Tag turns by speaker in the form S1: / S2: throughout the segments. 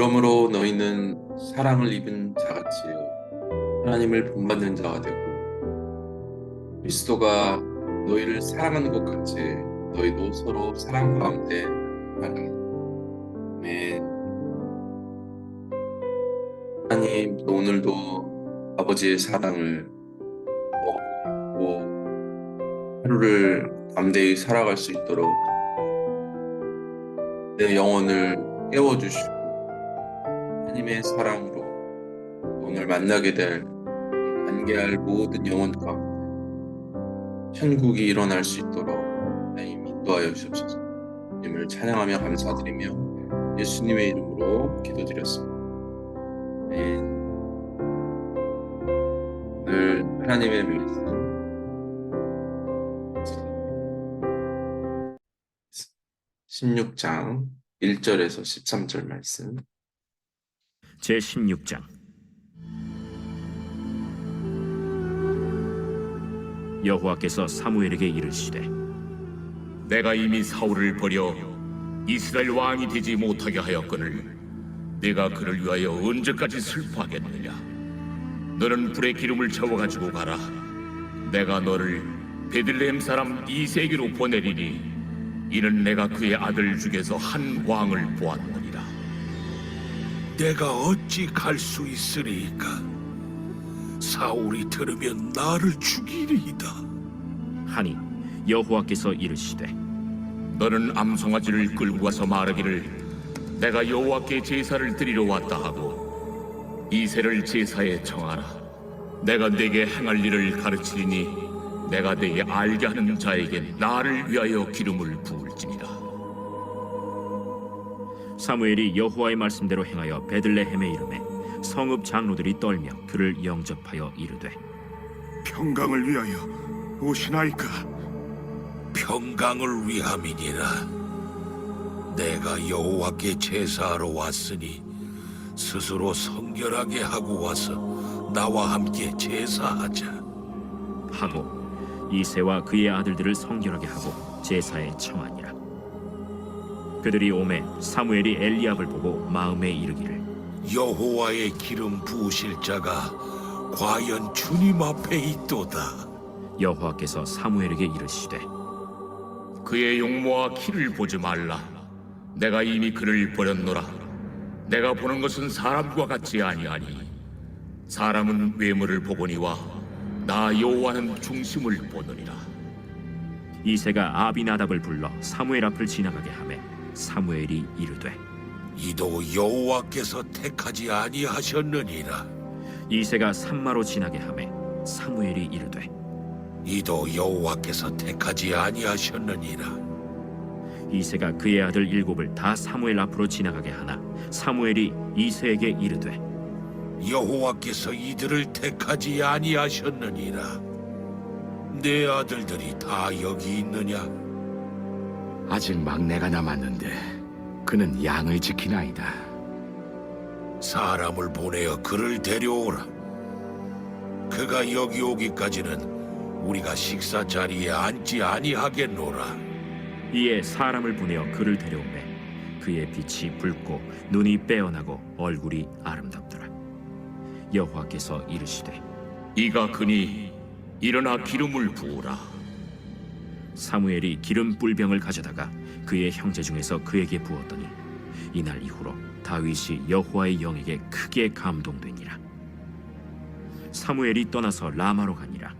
S1: 그러므로 너희는 사랑을 입은 자같이 하나님을 본받는 자가 되고 그리스도가 너희를 사랑하는 것 같이 너희도 서로 사랑 가운데 살아. 아멘. 하나님, 오늘도 아버지의 사랑을 먹고 하루를 담대히 살아갈 수 있도록 내 영혼을 깨워주시고 하나님의 사랑으로 오늘 만나게 될 관계할 모든 영혼 가운데 천국이 일어날 수 있도록 하나님 인도하여 주옵소서. 주님을 찬양하며 감사드리며 예수님의 이름으로 기도드렸습니다. 아멘. 오늘 하나님의 말씀 16장 1절에서 13절 말씀.
S2: 제16장. 여호와께서 사무엘에게 이르시되
S3: 내가 이미 사울을 버려 이스라엘 왕이 되지 못하게 하였거늘 내가 그를 위하여 언제까지 슬퍼하겠느냐. 너는 불에 기름을 채워가지고 가라. 내가 너를 베들레헴 사람 이세에게로 보내리니 이는 내가 그의 아들 중에서 한 왕을 보았느니라.
S4: 내가 어찌 갈 수 있으리이까? 사울이 들으면 나를 죽이리이다.
S2: 하니 여호와께서 이르시되
S3: 너는 암송아지를 끌고 가서 말하기를 내가 여호와께 제사를 드리러 왔다 하고 이새를 제사에 청하라. 내가 네게 행할 일을 가르치리니 내가 네게 알게 하는 자에게 나를 위하여 기름을 부을지니라.
S2: 사무엘이 여호와의 말씀대로 행하여 베들레헴에 이르매 성읍 장로들이 떨며 그를 영접하여 이르되
S5: 평강을 위하여 오시나이까?
S4: 평강을 위함이니라. 내가 여호와께 제사하러 왔으니 스스로 성결하게 하고 와서 나와 함께 제사하자.
S2: 하고 이새와 그의 아들들을 성결하게 하고 제사에 청하니라. 그들이 오매 사무엘이 엘리압을 보고 마음에 이르기를
S4: 여호와의 기름 부으실 자가 과연 주님 앞에 있도다.
S2: 여호와께서 사무엘에게 이르시되
S3: 그의 용모와 키를 보지 말라. 내가 이미 그를 버렸노라. 내가 보는 것은 사람과 같지 아니하니 사람은 외모를 보거니와 나 여호와는 중심을 보느니라.
S2: 이새가 아비나답을 불러 사무엘 앞을 지나가게 하매 사무엘이 이르되
S4: 이도 여호와께서 택하지 아니하셨느니라.
S2: 이새가 산마로 지나게 하매 사무엘이 이르되
S4: 이도 여호와께서 택하지 아니하셨느니라.
S2: 이새가 그의 아들 일곱을 다 사무엘 앞으로 지나가게 하나 사무엘이 이새에게 이르되
S4: 여호와께서 이들을 택하지 아니하셨느니라. 내 아들들이 다 여기 있느냐?
S6: 아직 막내가 남았는데 그는 양을 지키나이다.
S4: 사람을 보내어 그를 데려오라. 그가 여기 오기까지는 우리가 식사 자리에 앉지 아니하겠노라.
S2: 이에 사람을 보내어 그를 데려오매 그의 빛이 붉고 눈이 빼어나고 얼굴이 아름답더라. 여호와께서 이르시되
S3: 이가 그니 일어나 기름을 부으라.
S2: 사무엘이 기름 뿔병을 가져다가 그의 형제 중에서 그에게 부었더니 이날 이후로 다윗이 여호와의 영에게 크게 감동되니라. 사무엘이 떠나서 라마로 가니라.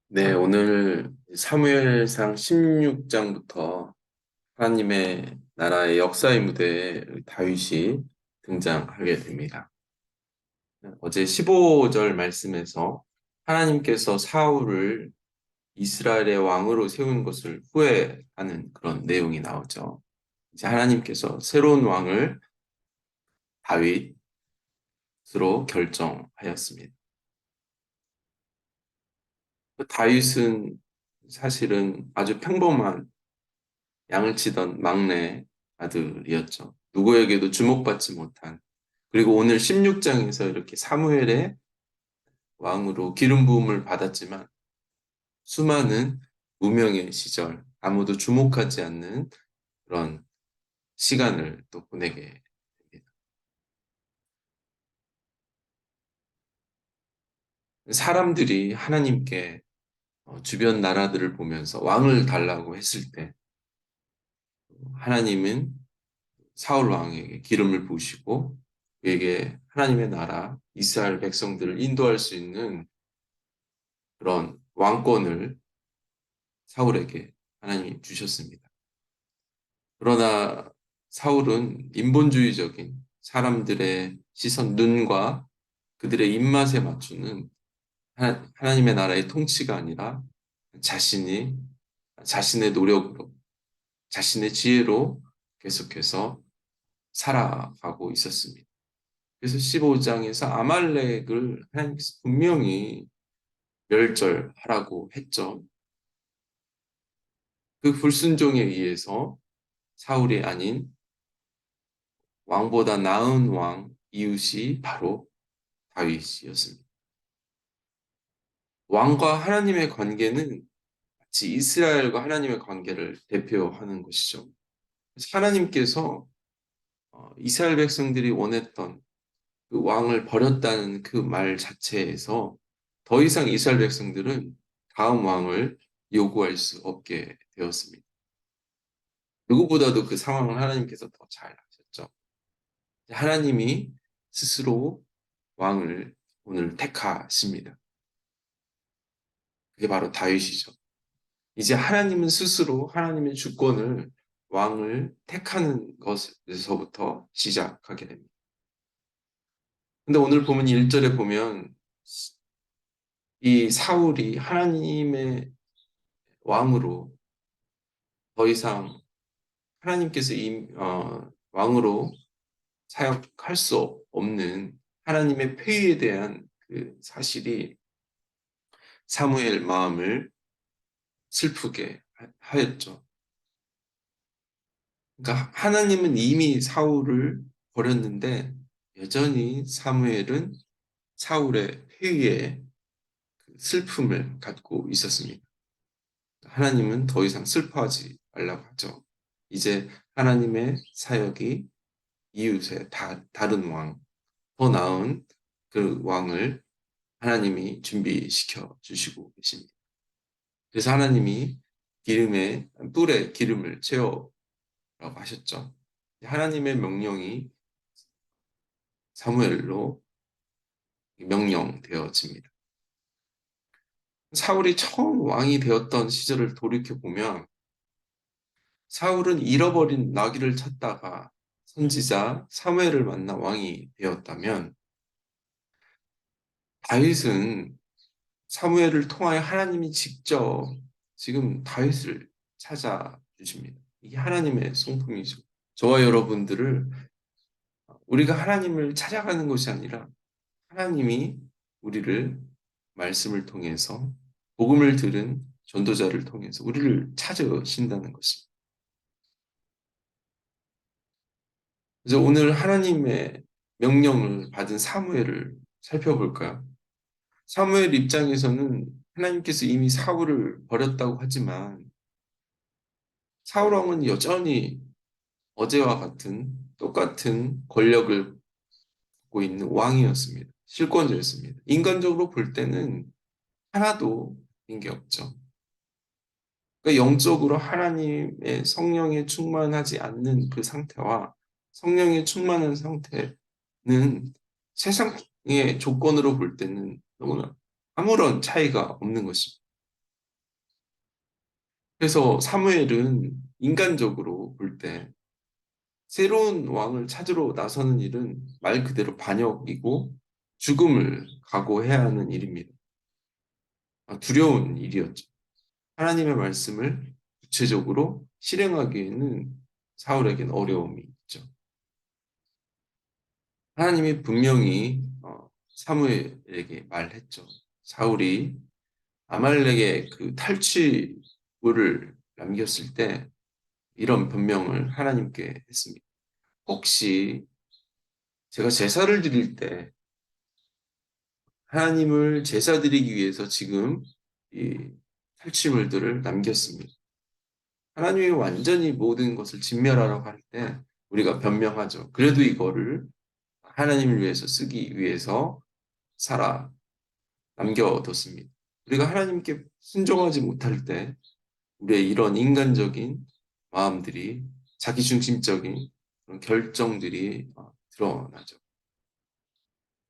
S1: 네, 오늘 사무엘상 16장부터 하나님의 나라의 역사의 무대에 다윗이 등장하게 됩니다. 어제 15절 말씀에서 하나님께서 사울을 이스라엘의 왕으로 세운 것을 후회하는 그런 내용이 나오죠. 이제 하나님께서 새로운 왕을 다윗으로 결정하였습니다. 다윗은 사실은 아주 평범한 양을 치던 막내 아들이었죠. 누구에게도 주목받지 못한. 그리고 오늘 16장에서 이렇게 사무엘의 왕으로 기름 부음을 받았지만 수많은 무명의 시절, 아무도 주목하지 않는 그런 시간을 또 보내게 됩니다. 사람들이 하나님께 주변 나라들을 보면서 왕을 달라고 했을 때 하나님은 사울 왕에게 기름을 부으시고 그에게 하나님의 나라 이스라엘 백성들을 인도할 수 있는 그런 왕권을 사울에게 하나님이 주셨습니다. 그러나 사울은 인본주의적인 사람들의 시선, 눈과 그들의 입맛에 맞추는 하나님의 나라의 통치가 아니라 자신의 노력으로, 자신의 지혜로 계속해서 살아가고 있었습니다. 그래서 15장에서 아말렉을 하나님께서 분명히 멸절하라고 했죠. 그 불순종에 의해서 사울이 아닌 왕보다 나은 왕 이웃이 바로 다윗이었습니다. 왕과 하나님의 관계는 마치 이스라엘과 하나님의 관계를 대표하는 것이죠. 그래서 하나님께서 이스라엘 백성들이 원했던 그 왕을 버렸다는 그 말 자체에서 더 이상 이스라엘 백성들은 다음 왕을 요구할 수 없게 되었습니다. 누구보다도 그 상황을 하나님께서 더 잘 아셨죠. 하나님이 스스로 왕을 오늘 택하십니다. 그게 바로 다윗이죠. 이제 하나님은 스스로 하나님의 주권을 왕을 택하는 것에서부터 시작하게 됩니다. 근데 오늘 보면 1절에 보면 이 사울이 하나님의 왕으로 더 이상 하나님께서 왕으로 사역할 수 없는 하나님의 폐위에 대한 그 사실이 사무엘 마음을 슬프게 하였죠. 그러니까 하나님은 이미 사울을 버렸는데 여전히 사무엘은 사울의 폐위에 슬픔을 갖고 있었습니다. 하나님은 더 이상 슬퍼하지 말라고 하죠. 이제 하나님의 사역이 이웃의 다른 왕, 더 나은 그 왕을 하나님이 준비시켜 주시고 계십니다. 그래서 하나님이 뿔에 기름을 채워라고 하셨죠. 하나님의 명령이 사무엘로 명령되어집니다. 사울이 처음 왕이 되었던 시절을 돌이켜보면 사울은 잃어버린 나귀를 찾다가 선지자 사무엘을 만나 왕이 되었다면 다윗은 사무엘을 통하여 하나님이 직접 지금 다윗을 찾아주십니다. 이게 하나님의 성품이죠. 저와 여러분들을 우리가 하나님을 찾아가는 것이 아니라 하나님이 우리를 말씀을 통해서 복음을 들은 전도자를 통해서 우리를 찾으신다는 것입니다. 그래서 오늘 하나님의 명령을 받은 사무엘을 살펴볼까요? 사무엘 입장에서는 하나님께서 이미 사울을 버렸다고 하지만 사울 왕은 여전히 어제와 같은 똑같은 권력을 갖고 있는 왕이었습니다. 실권자였습니다. 인간적으로 볼 때는 하나도 인 게 없죠. 그러니까 영적으로 하나님의 성령에 충만하지 않는 그 상태와 성령에 충만한 상태는 세상의 조건으로 볼 때는 너무나 아무런 차이가 없는 것입니다. 그래서 사무엘은 인간적으로 볼 때 새로운 왕을 찾으러 나서는 일은 말 그대로 반역이고 죽음을 각오해야 하는 일입니다. 두려운 일이었죠. 하나님의 말씀을 구체적으로 실행하기에는 사울에게는 어려움이 있죠. 하나님이 분명히 사무엘에게 말했죠. 사울이 아말렉의 그 탈취물을 남겼을 때 이런 변명을 하나님께 했습니다. 혹시 제가 제사를 드릴 때 하나님을 제사 드리기 위해서 지금 이 탈취물들을 남겼습니다. 하나님이 완전히 모든 것을 진멸하라고 할 때 우리가 변명하죠. 그래도 이거를 하나님을 위해서 쓰기 위해서 살아 남겨뒀습니다. 우리가 하나님께 순종하지 못할 때 우리의 이런 인간적인 마음들이 자기중심적인 그런 결정들이 드러나죠.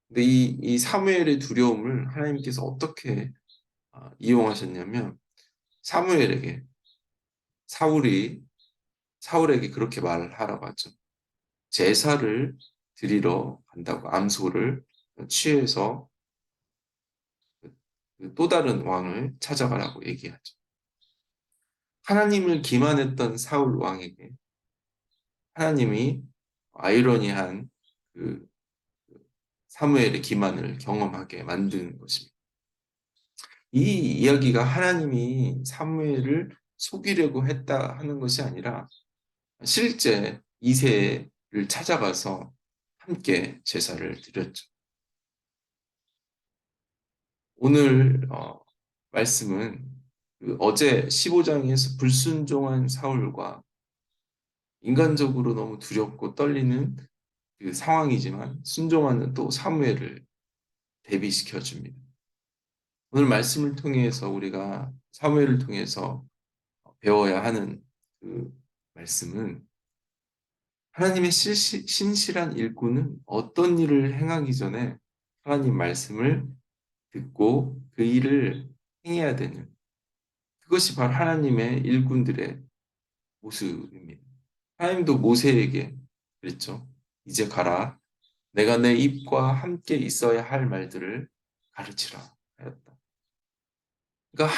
S1: 근데 이 사무엘의 두려움을 하나님께서 어떻게 이용하셨냐면 사무엘에게 사울이 사울에게 그렇게 말하라고 하죠. 제사를 드리러 간다고 암소를 취해서 또 다른 왕을 찾아가라고 얘기하죠. 하나님을 기만했던 사울 왕에게 하나님이 아이러니한 그 사무엘의 기만을 경험하게 만드는 것입니다. 이 이야기가 하나님이 사무엘을 속이려고 했다 하는 것이 아니라 실제 이새를 찾아가서 함께 제사를 드렸죠. 오늘 말씀은 그 어제 15장에서 불순종한 사울과 인간적으로 너무 두렵고 떨리는 그 상황이지만 순종하는 또 사무엘을 대비시켜 줍니다. 오늘 말씀을 통해서 우리가 사무엘을 통해서 배워야 하는 그 말씀은 하나님의 신실한 일꾼은 어떤 일을 행하기 전에 하나님 말씀을 듣고 그 일을 행해야 되는 그것이 바로 하나님의 일꾼들의 모습입니다. 하나님도 모세에게 그랬죠. 이제 가라. 내가 내 입과 함께 있어야 할 말들을 가르치라 하였다. 그러니까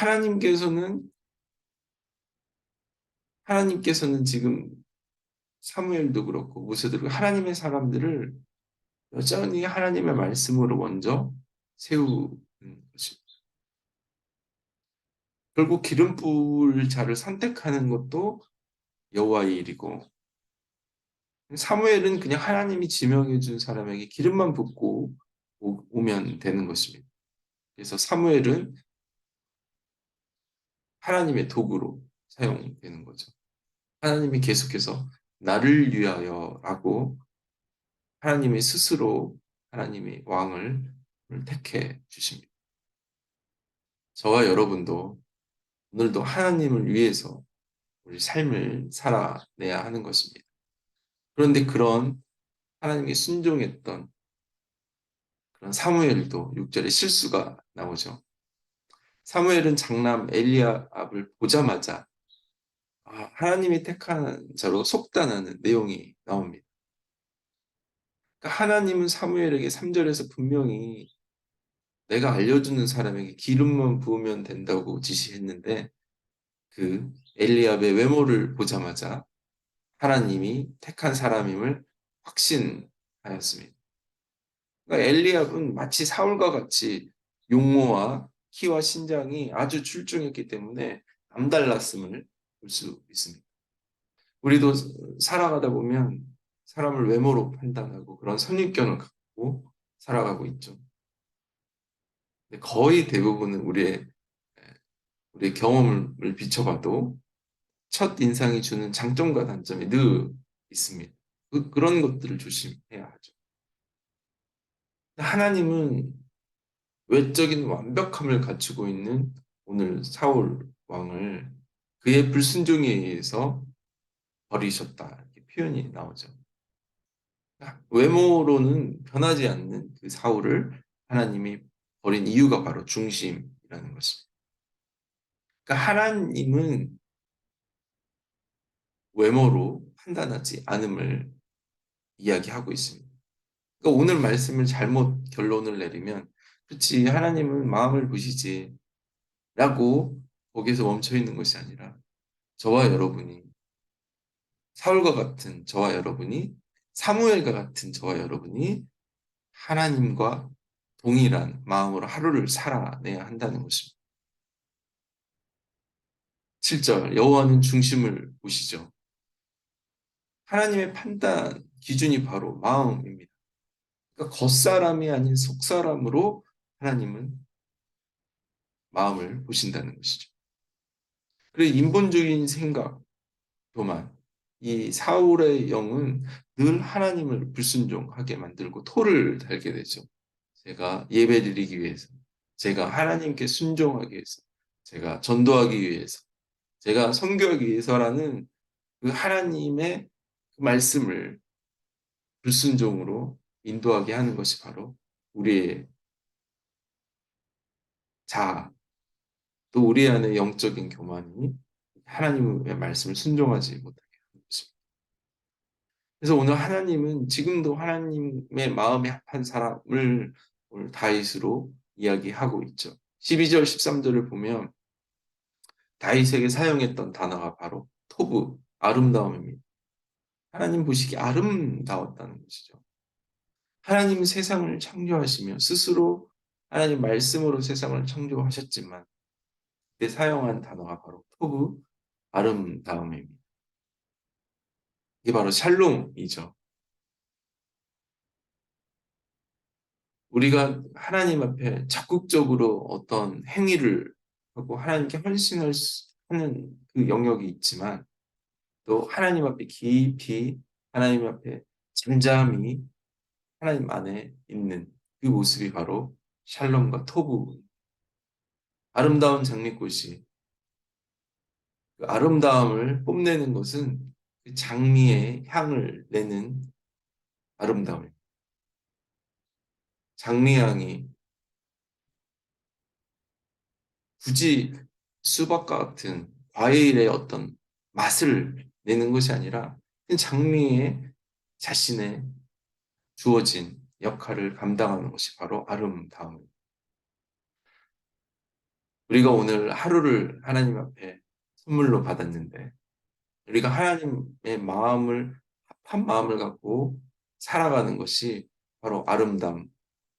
S1: 하나님께서는 지금 사무엘도 그렇고 모세도 그렇고 하나님의 사람들을 여전히 하나님의 말씀으로 먼저 세우는 것입니다. 결국 기름 부을 자를 선택하는 것도 여호와의 일이고 사무엘은 그냥 하나님이 지명해 준 사람에게 기름만 붓고 오면 되는 것입니다. 그래서 사무엘은 하나님의 도구로 사용되는 거죠. 하나님이 계속해서 나를 위하여라고 하나님이 스스로 하나님이 왕을 택해 주십니다. 저와 여러분도 오늘도 하나님을 위해서 우리 삶을 살아내야 하는 것입니다. 그런데 그런 하나님께 순종했던 그런 사무엘도 6절에 실수가 나오죠. 사무엘은 장남 엘리압을 보자마자 하나님이 택한 자로 속단하는 내용이 나옵니다. 그러니까 하나님은 사무엘에게 3절에서 분명히 내가 알려주는 사람에게 기름만 부으면 된다고 지시했는데 그 엘리압의 외모를 보자마자 하나님이 택한 사람임을 확신하였습니다. 그러니까 엘리압은 마치 사울과 같이 용모와 키와 신장이 아주 출중했기 때문에 남달랐음을 볼 수 있습니다. 우리도 살아가다 보면 사람을 외모로 판단하고 그런 선입견을 갖고 살아가고 있죠. 거의 대부분은 우리의 경험을 비춰봐도 첫 인상이 주는 장점과 단점이 늘 있습니다. 그런 것들을 조심해야 하죠. 하나님은 외적인 완벽함을 갖추고 있는 오늘 사울 왕을 그의 불순종에 의해서 버리셨다 이렇게 표현이 나오죠. 외모로는 변하지 않는 그 사울을 하나님이 버린 이유가 바로 중심이라는 것입니다. 그러니까 하나님은 외모로 판단하지 않음을 이야기하고 있습니다. 그러니까 오늘 말씀을 잘못 결론을 내리면 그렇지 하나님은 마음을 보시지 라고 거기에서 멈춰 있는 것이 아니라 저와 여러분이 사울과 같은 저와 여러분이 사무엘과 같은 저와 여러분이 하나님과 동일한 마음으로 하루를 살아내야 한다는 것입니다. 7절 여호와는 중심을 보시죠. 하나님의 판단 기준이 바로 마음입니다. 그러니까 겉사람이 아닌 속사람으로 하나님은 마음을 보신다는 것이죠. 그래서 인본주의인 생각도만 이 사울의 영은 늘 하나님을 불순종하게 만들고 토를 달게 되죠. 제가 예배드리기 위해서, 제가 하나님께 순종하기 위해서, 제가 전도하기 위해서, 제가 선교하기 위해서라는 그 하나님의 그 말씀을 불순종으로 인도하게 하는 것이 바로 우리의 자아, 또 우리 안의 영적인 교만이 하나님의 말씀을 순종하지 못하게 하는 것입니다. 그래서 오늘 하나님은 지금도 하나님의 마음에 합한 사람을 오늘 다윗으로 이야기하고 있죠. 12절, 13절을 보면 다윗에게 사용했던 단어가 바로 토브, 아름다움입니다. 하나님 보시기에 아름다웠다는 것이죠. 하나님은 세상을 창조하시며 스스로 하나님 말씀으로 세상을 창조하셨지만 그때 사용한 단어가 바로 토브, 아름다움입니다. 이게 바로 샬롬이죠. 우리가 하나님 앞에 적극적으로 어떤 행위를 하고 하나님께 헌신을 하는 그 영역이 있지만 또 하나님 앞에 깊이 하나님 앞에 잠잠히 하나님 안에 있는 그 모습이 바로 샬롬과 토부. 아름다운 장미꽃이 그 아름다움을 뽐내는 것은 그 장미의 향을 내는 아름다움입니다. 장미향이 굳이 수박과 같은 과일의 어떤 맛을 내는 것이 아니라 그 장미의 자신의 주어진 역할을 감당하는 것이 바로 아름다움입니다. 우리가 오늘 하루를 하나님 앞에 선물로 받았는데 우리가 하나님의 마음을 합한 마음을 갖고 살아가는 것이 바로 아름다움,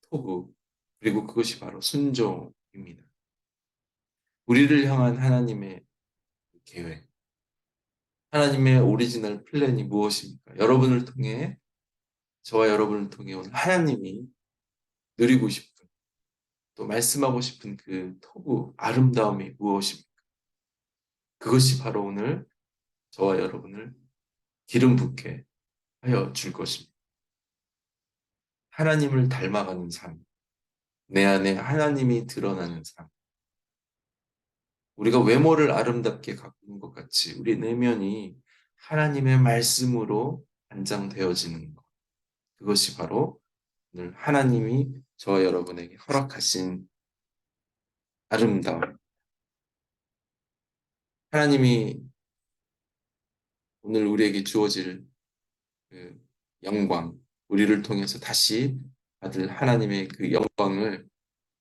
S1: 토부, 그리고 그것이 바로 순종입니다. 우리를 향한 하나님의 계획, 하나님의 오리지널 플랜이 무엇입니까? 여러분을 통해, 저와 여러분을 통해 오늘 하나님이 누리고 싶은, 또 말씀하고 싶은 그 토부, 아름다움이 무엇입니까? 그것이 바로 오늘 저와 여러분을 기름 붓게 하여 줄 것입니다. 하나님을 닮아가는 삶, 내 안에 하나님이 드러나는 삶. 우리가 외모를 아름답게 가꾸는 것 같이 우리 내면이 하나님의 말씀으로 안장되어지는 것. 그것이 바로 오늘 하나님이 저와 여러분에게 허락하신 아름다움. 하나님이 오늘 우리에게 주어질 그 영광, 우리를 통해서 다시 받을 하나님의 그 영광을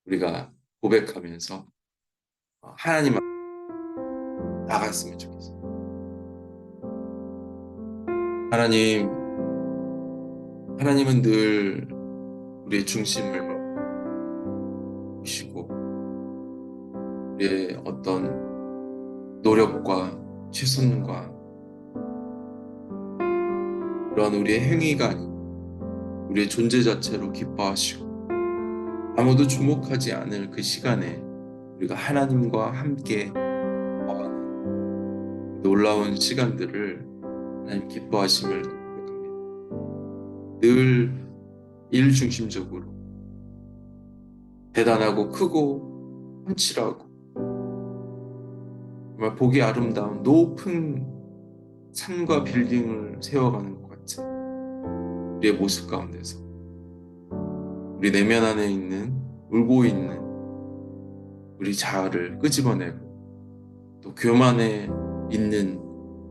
S1: 우리가 고백하면서 하나님 앞에 나갔으면 좋겠어요. 하나님은 늘 우리의 중심을 보시고 우리의 어떤 노력과 최선과 그런 우리의 행위가 아닌 우리의 존재 자체로 기뻐하시고 아무도 주목하지 않을 그 시간에 우리가 하나님과 함께 놀라운 시간들을 하나님 기뻐하심을 고백합니다. 늘 일 중심적으로 대단하고 크고 훤칠하고 정말 보기 아름다운 높은 산과 빌딩을 세워가는 것 같은 우리의 모습 가운데서 우리 내면 안에 있는 울고 있는 우리 자아를 끄집어내고 또 교만에 있는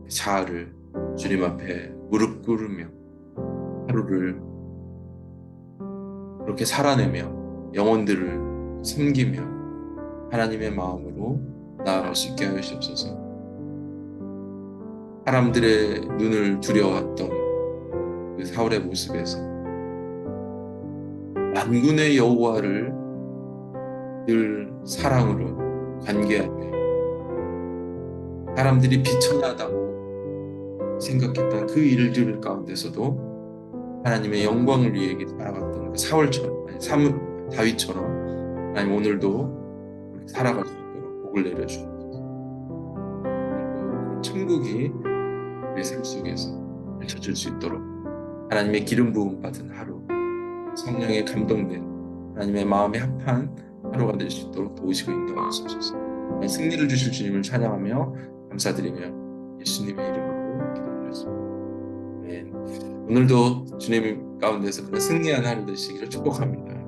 S1: 자아를 주님 앞에 무릎 꿇으며 하루를 그렇게 살아내며 영혼들을 섬기며 하나님의 마음으로 나아갈 수 있게 하여 주옵소서. 사람들의 눈을 두려워했던 그 사울의 모습에서 만군의 여호와를 늘 사랑으로 관계하며 사람들이 비천하다고 생각했던 그 일들 가운데서도 하나님의 영광을 위해 살아갔던 그 사울처럼, 다윗처럼 하나님 오늘도 살아갈 수 있도록 복을 내려주옵소서. 천국이 우리 삶 속에서 펼쳐질 수 있도록 하나님의 기름 부음 받은 하루, 성령에 감동된 하나님의 마음에 합한 하루가 될 수 있도록 도우시고 인도하여 주옵소서. 승리를 주실 주님을 찬양하며 감사드리며 예수님의 이름으로 기도드렸습니다. 아멘. 오늘도 주님 가운데서 그런 승리한 하루 되시기를 축복합니다.